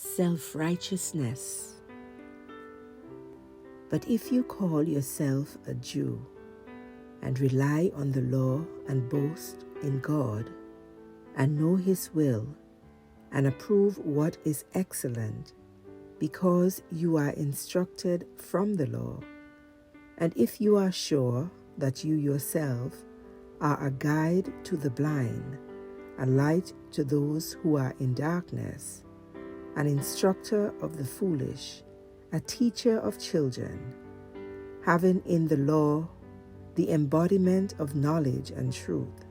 Self-righteousness. But if you call yourself a Jew and rely on the law and boast in God and know His will and approve what is excellent because you are instructed from the law, and if you are sure that you yourself are a guide to the blind, a light to those who are in darkness, an instructor of the foolish, a teacher of children, having in the law the embodiment of knowledge and truth,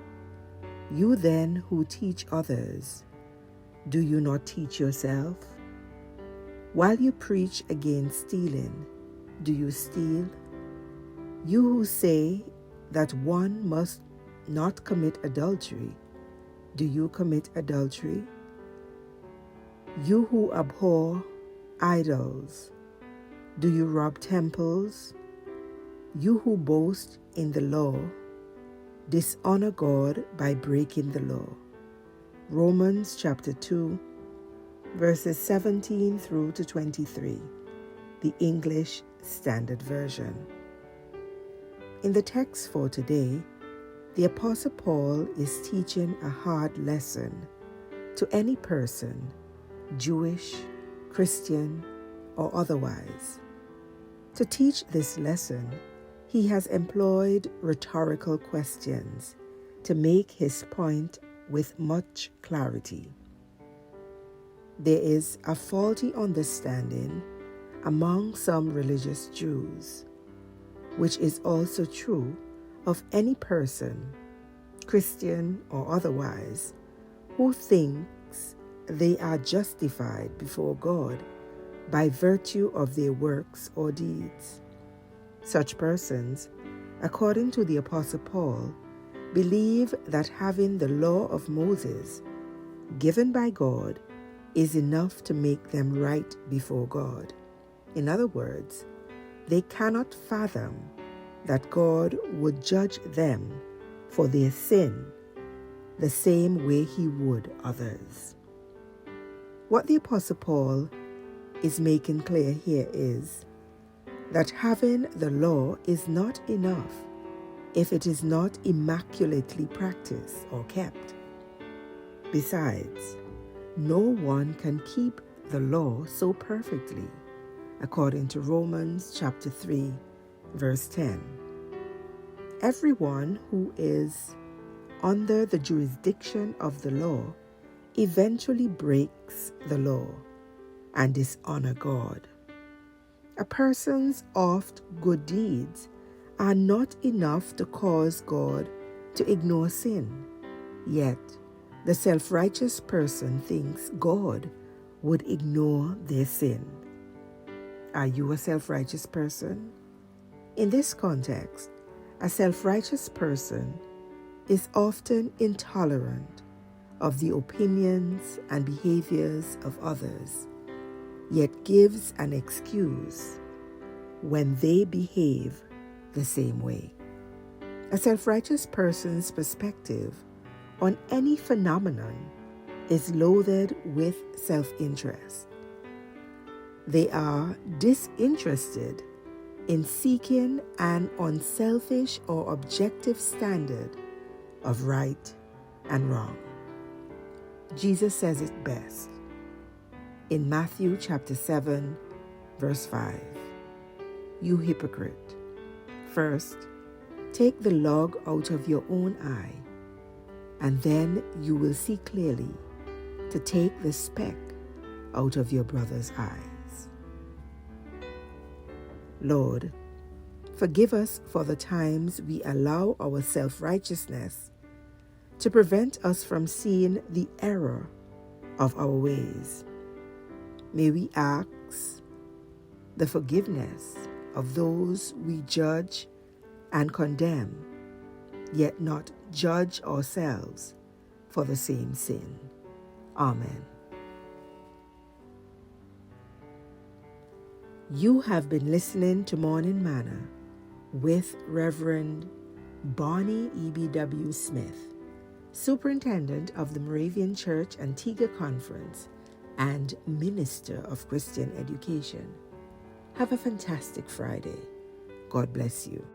you then who teach others, do you not teach yourself? While you preach against stealing, do you steal? You who say that one must not commit adultery, do you commit adultery? You who abhor idols, do you rob temples? You who boast in the law, dishonor God by breaking the law. Romans chapter 2, verses 17 through to 23, the English Standard Version. In the text for today, the Apostle Paul is teaching a hard lesson to any person, Jewish, Christian, or otherwise. To teach this lesson, he has employed rhetorical questions to make his point with much clarity. There is a faulty understanding among some religious Jews, which is also true of any person, Christian or otherwise, who thinks they are justified before God by virtue of their works or deeds. Such persons, according to the Apostle Paul, believe that having the law of Moses given by God is enough to make them right before God. In other words, they cannot fathom that God would judge them for their sin the same way He would others. What the Apostle Paul is making clear here is that having the law is not enough if it is not immaculately practiced or kept. Besides, no one can keep the law so perfectly, according to Romans chapter 3, verse 10. Everyone who is under the jurisdiction of the law eventually breaks the law and dishonor God. A person's oft good deeds are not enough to cause God to ignore sin, yet the self-righteous person thinks God would ignore their sin. Are you a self-righteous person? In this context, a self-righteous person is often intolerant of the opinions and behaviors of others, yet gives an excuse when they behave the same way. A self-righteous person's perspective on any phenomenon is loaded with self-interest. They are disinterested in seeking an unselfish or objective standard of right and wrong. Jesus says it best in Matthew chapter 7, verse 5. You hypocrite, first take the log out of your own eye, and then you will see clearly to take the speck out of your brother's eyes. Lord, forgive us for the times we allow our self-righteousness to prevent us from seeing the error of our ways. May we ask the forgiveness of those we judge and condemn, yet not judge ourselves for the same sin. Amen. You have been listening to Morning Manna with Reverend Bonnie EBW Smith, Superintendent of the Moravian Church Antigua Conference, and minister of Christian education. Have a fantastic Friday. God bless you.